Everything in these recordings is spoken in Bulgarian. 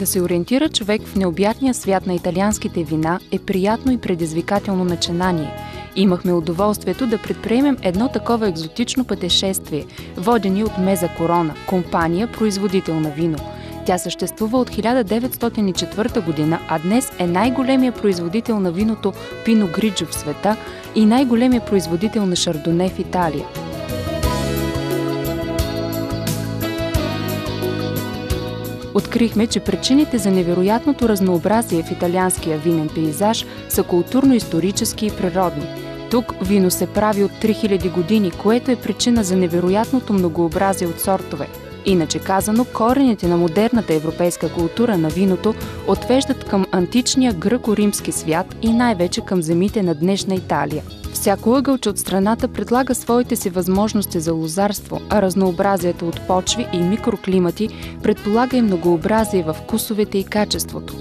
Да се ориентира човек в необятния свят на италианските вина е приятно и предизвикателно начинание. Имахме удоволствието да предприемем едно такова екзотично пътешествие, водени от Меза Корона, компания, производител на вино. Тя съществува от 1904 година, а днес е най-големия производител на виното Пино Гриджо в света и най-големия производител на шардоне в Италия. Открихме, че причините за невероятното разнообразие в италианския винен пейзаж са културно-исторически и природни. Тук вино се прави от 3000 години, което е причина за невероятното многообразие от сортове. Иначе казано, корените на модерната европейска култура на виното отвеждат към античния гръко-римски свят и най-вече към земите на днешна Италия. Всяко ъгълче от страната предлага своите си възможности за лозарство, а разнообразието от почви и микроклимати предполага и многообразие във вкусовете и качеството.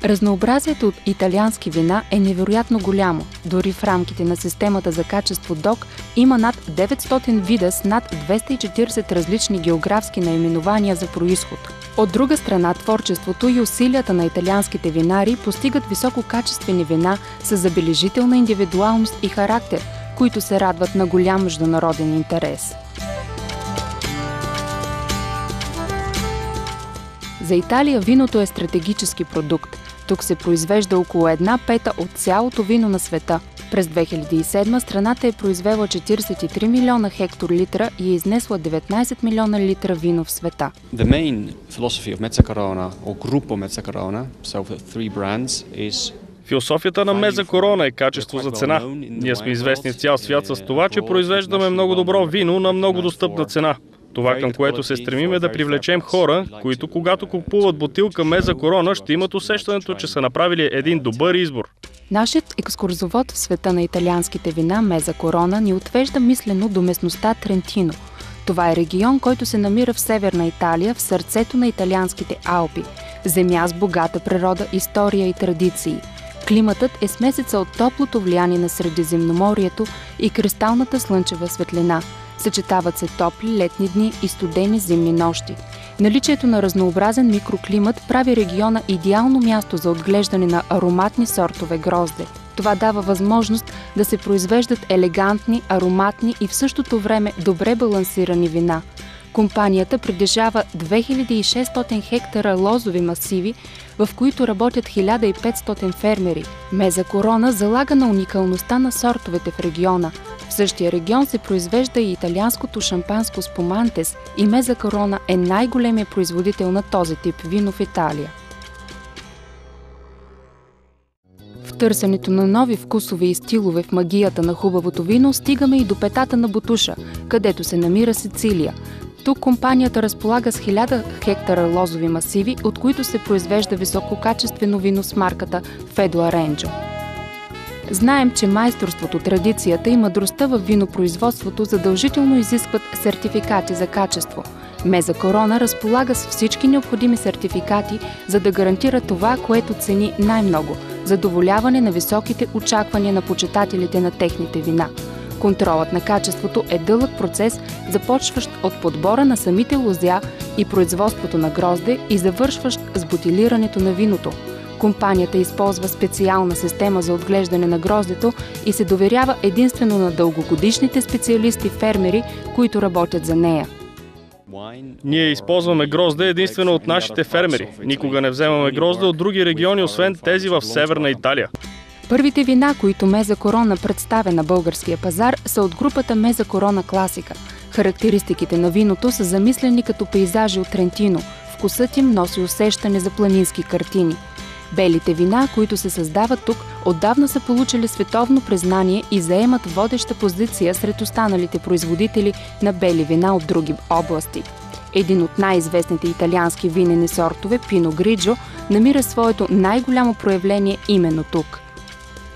Разнообразието от италиански вина е невероятно голямо. Дори в рамките на системата за качество ДОК има над 900 вида с над 240 различни географски наименования за произход. От друга страна, творчеството и усилията на италианските винари постигат висококачествени вина с забележителна индивидуалност и характер, които се радват на голям международен интерес. За Италия виното е стратегически продукт. Тук се произвежда около 1/5 от цялото вино на света. През 2007 страната е произвела 43 милиона хектолитра и е изнесла 19 милиона литра вино в света. The main philosophy of Mezzacorona or Gruppo Mezzacorona, so for three brands, is Философията на Меза Корона е качество за цена. Ние сме известни в цял свят с това, че произвеждаме много добро вино на много достъпна цена. Това, към което се стремим, е да привлечем хора, които когато купуват бутилка Меза Корона, ще имат усещането, че са направили един добър избор. Нашият екскурзовод в света на италианските вина Меза Корона ни отвежда мислено до местността Трентино. Това е регион, който се намира в северна Италия, в сърцето на италианските Алпи. Земя с богата природа, история и традиции. Климатът е смесеца от топлото влияние на Средиземноморието и кристалната слънчева светлина. Съчетават се топли летни дни и студени зимни нощи. Наличието на разнообразен микроклимат прави региона идеално място за отглеждане на ароматни сортове грозде. Това дава възможност да се произвеждат елегантни, ароматни и в същото време добре балансирани вина. Компанията притежава 2600 хектара лозови масиви, в които работят 1500 фермери. Меза Корона залага на уникалността на сортовете в региона. В същия регион се произвежда и италианското шампанско Спумантес и Меза Корона е най-големият производител на този тип вино в Италия. В търсенето на нови вкусове и стилове в магията на хубавото вино стигаме и до петата на Бутуша, където се намира Сицилия. Тук компанията разполага с 1000 хектара лозови масиви, от които се произвежда висококачествено вино с марката Федо Аренджо. Знаем, че майсторството, традицията и мъдростта във винопроизводството задължително изискват сертификати за качество. Меза Корона разполага с всички необходими сертификати, за да гарантира това, което цени най-много – задоволяване на високите очаквания на почитателите на техните вина. Контролът на качеството е дълъг процес, започващ от подбора на самите лозя и производството на грозде и завършващ с бутилирането на виното. Компанията използва специална система за отглеждане на гроздето и се доверява единствено на дългогодишните специалисти-фермери, които работят за нея. Ние използваме грозде единствено от нашите фермери. Никога не вземаме грозде от други региони, освен тези в Северна Италия. Първите вина, които Меза Корона представя на българския пазар, са от групата Меза Корона Класика. Характеристиките на виното са замислени като пейзажи от Трентино. Вкусът им носи усещане за планински картини. Белите вина, които се създават тук, отдавна са получили световно признание и заемат водеща позиция сред останалите производители на бели вина от други области. Един от най-известните италиански винени сортове, Пино Гриджо, намира своето най-голямо проявление именно тук.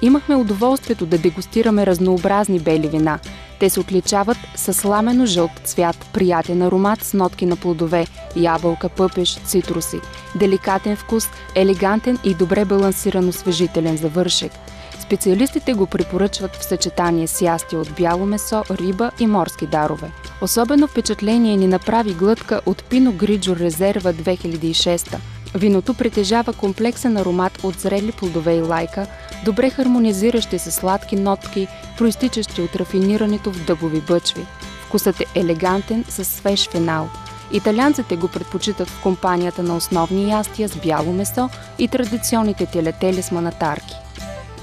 Имахме удоволствието да дегустираме разнообразни бели вина. Те се отличават с сламено-жълт цвят, приятен аромат с нотки на плодове, ябълка, пъпеш, цитруси, деликатен вкус, елегантен и добре балансиран освежителен завършек. Специалистите го препоръчват в съчетание с ястия от бяло месо, риба и морски дарове. Особено впечатление ни направи глътка от Пино Гриджо Резерва 2006. Виното притежава комплексен аромат от зрели плодове и лайка, добре хармонизиращи се сладки нотки, проистичащи от рафинирането в дъбови бъчви. Вкусът е елегантен с свеж финал. Италианците го предпочитат в компанията на основни ястия с бяло месо и традиционните телетели с манатарки.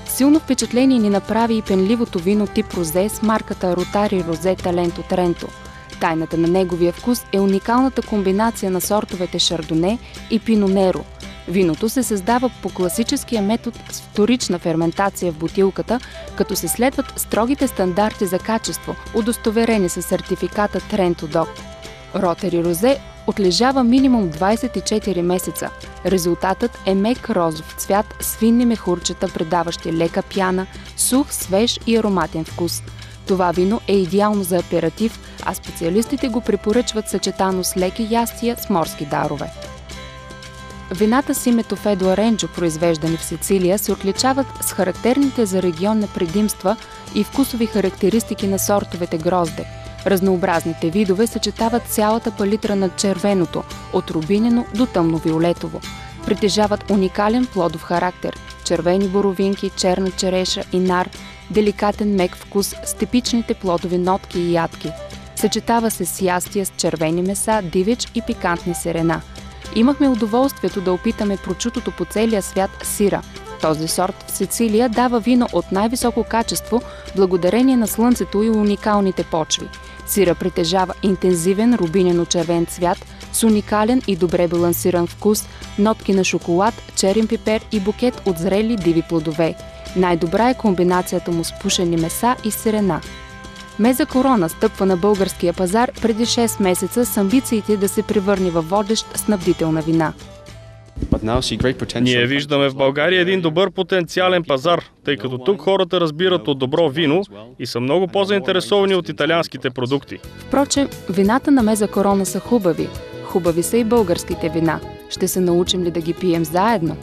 Силно впечатление ни направи и пенливото вино тип розе с марката Ротари Розе Таленто Тренто. Тайната на неговия вкус е уникалната комбинация на сортовете Шардоне и Пино Неро. Виното се създава по класическия метод с вторична ферментация в бутилката, като се следват строгите стандарти за качество, удостоверени с сертификата Тренто Док. Ротари Розе отлежава минимум 24 месеца. Резултатът е мек розов цвят с финни мехурчета, придаващи лека пяна, сух, свеж и ароматен вкус. Това вино е идеално за аператив, а специалистите го препоръчват съчетано с леки ястия с морски дарове. Вината с името Федо Аренджо, произвеждани в Сицилия, се отличават с характерните за региона предимства и вкусови характеристики на сортовете грозде. Разнообразните видове съчетават цялата палитра на червеното, от рубинено до тъмновиолетово. Притежават уникален плодов характер – червени боровинки, черна череша и нар, деликатен мек вкус с типичните плодови нотки и ядки. Съчетава се с ястия с червени меса, дивеч и пикантни сирена. Имахме удоволствието да опитаме прочутото по целия свят сира. Този сорт в Сицилия дава вино от най-високо качество, благодарение на слънцето и уникалните почви. Сира притежава интензивен рубинено-червен цвят с уникален и добре балансиран вкус, нотки на шоколад, черен пипер и букет от зрели диви плодове. Най-добра е комбинацията му с пушени меса и сирена. Меза Корона стъпва на българския пазар преди 6 месеца с амбициите да се превърне във водещ снабдител на вина. Ние виждаме в България един добър потенциален пазар, тъй като тук хората разбират от добро вино и са много по-заинтересовани от италианските продукти. Впрочем, вината на Меза Корона са хубави. Хубави са и българските вина. Ще се научим ли да ги пием заедно?